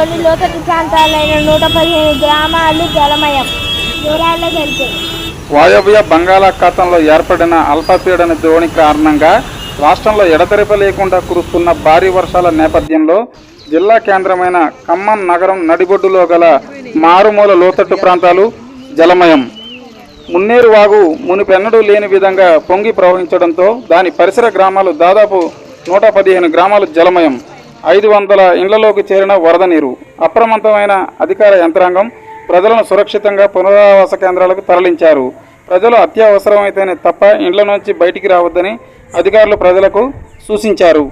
జిల్లాలోని లోతట్టు ప్రాంతాలైన 115 గ్రామాలు జలమయం. వివరాల్లో తెలిపారు. వాయవ్య బంగాళాఖాతంలో ఏర్పడిన అల్పపీడన ద్రోణి కారణంగా రాష్ట్రంలో ఎడతెరిపి లేకుండా కురుస్తున్న భారీ వర్షాల నేపథ్యంలో జిల్లా కేంద్రమైన ఖమ్మం నగరం నడిబొడ్డులో గల మారుమూల లోతట్టు ప్రాంతాలు జలమయం. మున్నేరు వాగు మునిపెన్నడూ లేని విధంగా పొంగి ప్రవహించడంతో దాని పరిసర గ్రామాలు దాదాపు 115 గ్రామాలు జలమయం. 500 ఇండ్లలోకి చేరిన వరద నీరు. అప్రమత్తమైన అధికార యంత్రాంగం ప్రజలను సురక్షితంగా పునరావాస కేంద్రాలకు తరలించారు. ప్రజలు అత్యవసరమైతేనే తప్ప ఇండ్ల నుంచి బయటికి రావద్దని అధికారులు ప్రజలకు సూచించారు.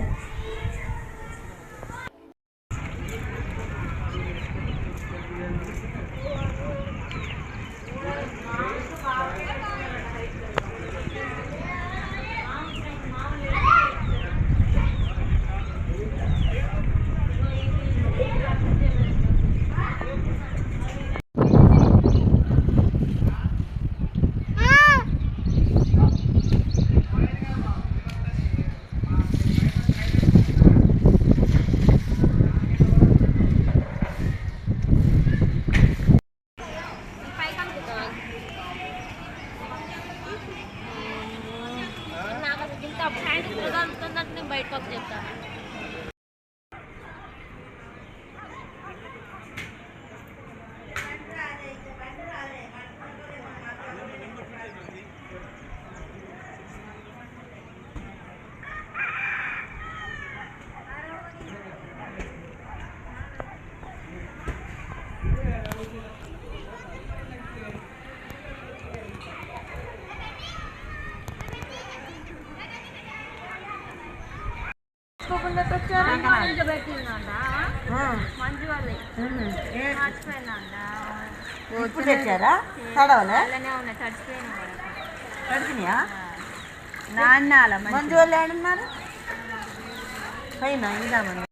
బయటకు చెప్తాను. ఇప్పుడు తెచ్చారా? తడవలే తడిచినాయా? నాన్న మంచి వాళ్ళు ఏడున్నారు పైన ఇదామని